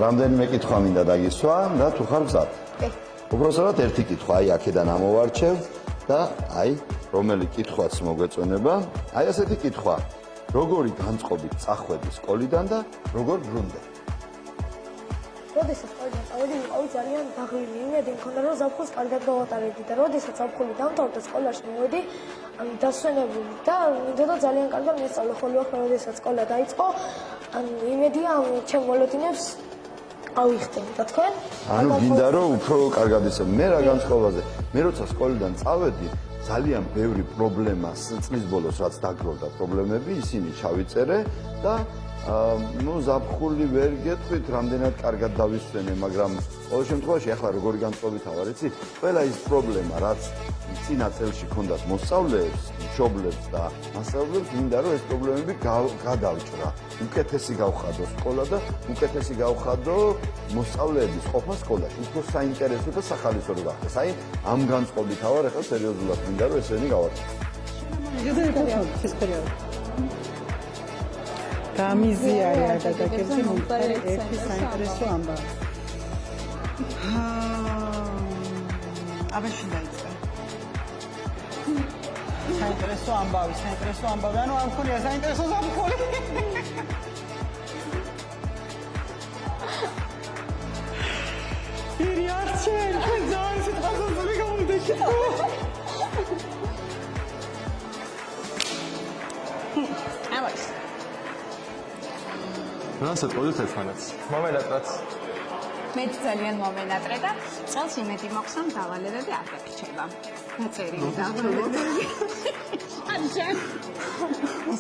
რამდენიმე კითხვა მინდა დაგისვა და თუ ხარ მზად. უბრალოდ ერთი კითხვა, აი აქედან ამოვარჩევ და აი რომელი კითხვაც მოგვეწონება. აი ასეთი კითხვა. როგორი განწყობით წახვედი სკოლიდან და როგორ ბრუნდე? როდესაც სკოლიდან წავედი, ვიყავი ძალიან დაღლილი. იმედი მქონდა, რომ ზაფხულს კარგად გავატარებდი და როდესაც ზაფხული დამთავრდა, სკოლაში მივედი დასვენებული და მინდოდა ძალიან კარგად მესწავლო, ხოლო ახლა როდესაც სკოლა დაიწყო, იმედია ჩემ მოლოდინებს ავიხდე და თქვენ? ანუ გინდა რომ უფრო კარგად ისე მე რა განწყობაზე. მე როცა სკოლიდან წავედი, ძალიან ბევრი პრობლემა წლის ბოლოს რაც დაგროვდა პრობლემები, ისინი ჩავიწერე და ზაფხული ვერ გეტყვით, რამდენად კარგად დავისვენე, მაგრამ ყოველ შემთხვევაში ახლა როგორი განწყობითა ვარ, იცი? ყველა ის პრობლემა, რაც წინა წელში ქონდათ მოსწავლეებს, მშობლებს და მასწავლებლებს, მინდა რომ ეს პრობლემები გადავჭრა. უკეთესი გავხადო სკოლა და უკეთესი გავხადო მოსწავლეების ყოფა სკოლაში. უფრო საინტერესო და სახალისო რო გახდეს. აი, ამ განწყობითა ვარ, ახლა სერიოზულად მინდა რომ ესენი გავაკეთო. გამიზიარია და დაგეგმე მომხდარი ერთი საინტერესო ამბავი. აბა შენ დაიწყე. საინტერესო ამბავი, ანუ არ მქონია საინტერესო ზაფხული. ირი არჩენ, ჩვენ ძალიან სიტყვაზე გამოვიდეში. აბას რასაც ყოლით ერთმანეთს. მომენატრაც. მეც ძალიან მომენატრე და წელს იმედი მაქვს რომ დავალებები არ გაგრჩება. დაწერილი დავალებები. ანჟან.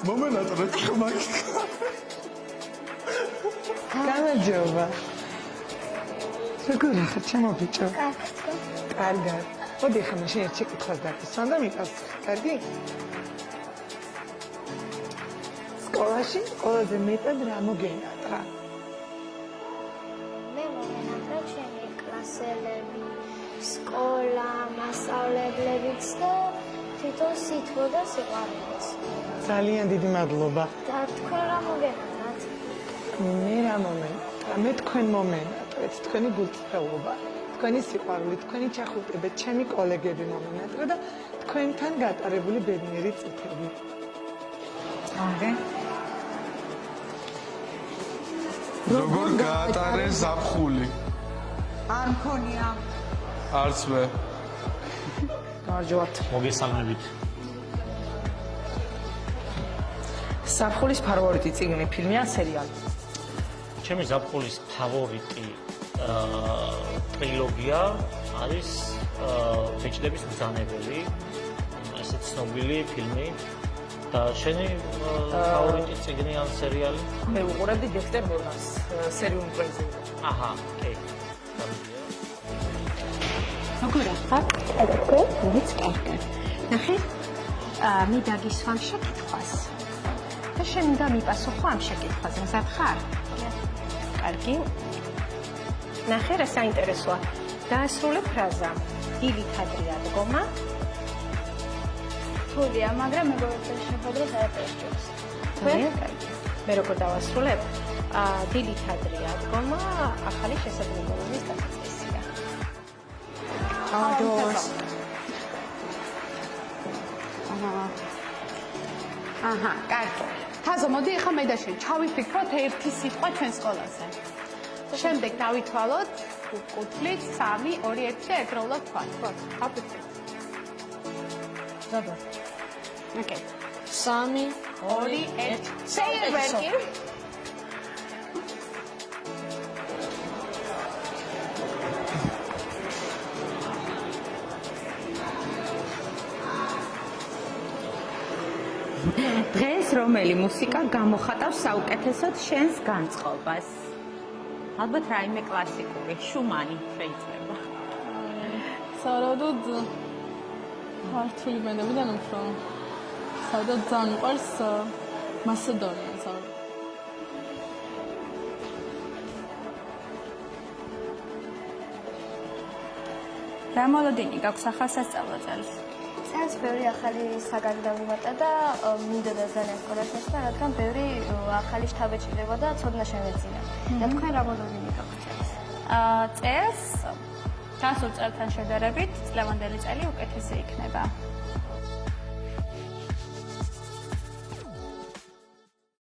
მომენატრეთ ხმაკ. გამარჯობა. როგორ ხარ ჩემო ბიჭო? კარგად. მოდი ხომ შენ ერთი კითხვას დაგისვან და მიყავს. კარგი? სკოლაში ყველაზე მეტად რა მოგენატრა? მე მომენატრა ჩემი კლასელები, სკოლა, მასწავლებლებიც და თვითონ სითბო და სიყვარულიც. ძალიან დიდი მადლობა. და თქვენ რა მოგენატრათ? მე რა მომენატრა? მე თქვენ მომენატრეთ, თქვენი გულწრფელობა, თქვენი სიყვარული, თქვენი ჩახუტება, ჩემი კოლეგები მომენატრა და თქვენთან გატარებული ბედნიერი წუთები. არე როგორ გაატარე ზაფხული? არ მქონია. არც მე. გამარჯობათ. მოგესალმებით. ზაფხულის ფავორიტი წიგნი, ფილმი ან სერიალი? ჩემი ზაფხულის ფავორიტი ტრილოგია არის ბეჭდების მბრძანებელი. ესე ცნობილი ფილმი. და შენი ფავორიტი წიგნი ან სერიალი? მე ვუყურებდი დექსტერ მორგანს სერიულ პრეზიდენტს. აჰა, ოკეი. როგორ ხარ? ეთქო, ვიც კარგად. ნახე, მე დაგისვამ შეკითხვას. და შენ უნდა მიპასუხო ამ შეკითხვაზე, მზად ხარ? კარგი. ნახე, რა საინტერესოა. დაასრულე ფრაზა. დილით ადრე ადგომა. თულია, მაგრამ მეგობრებთან შეხვედრას არაფერს ჭირს. ძალიან კარგი. მე როგორ დავასრულებ? დილით ადრე ადგომა, ახალი შესაძლებლობების დასაწყისია. აუდოს. აჰა, კარგი. თაზო, მოდი ახლა მე და შენ ჩავიფიქროთ ერთი სიტყვა ჩვენ სკოლაზე. შემდეგ დავითვალოთ კუთლით 3, 2, 1 და ერთდროულად თქვათ. ხო, აფიქრეთ. ზაბა. ოკეი. 3, 2, 1. შეიერვერკი. დღეს რომელი მუსიკა გამოხატავს საუკეთესოდ შენს განწყობას? ალბათ რაიმე კლასიკური, შუმანი შეიძლება. სავარაუდოდ ქართული ბენდებიდან უფრო სადაც ძალიან უყვარს მასედონია სავარაუდოდ. რა მოლოდინი გაქვს ახალ სასწავლო წელს? წელს ბევრი ახალი საგანი დავიმატა და მინდოდა ძალიან სკოლაში მოსვლა, რადგან ბევრი ახალი შთაბი ჭირდება და ცოდნა შემეძინა. და თქვენ რა მოდელი გაქვთ წელს? წელს გასულ წელთან შედარებით წლევანდელი წელი უკეთესი იქნება.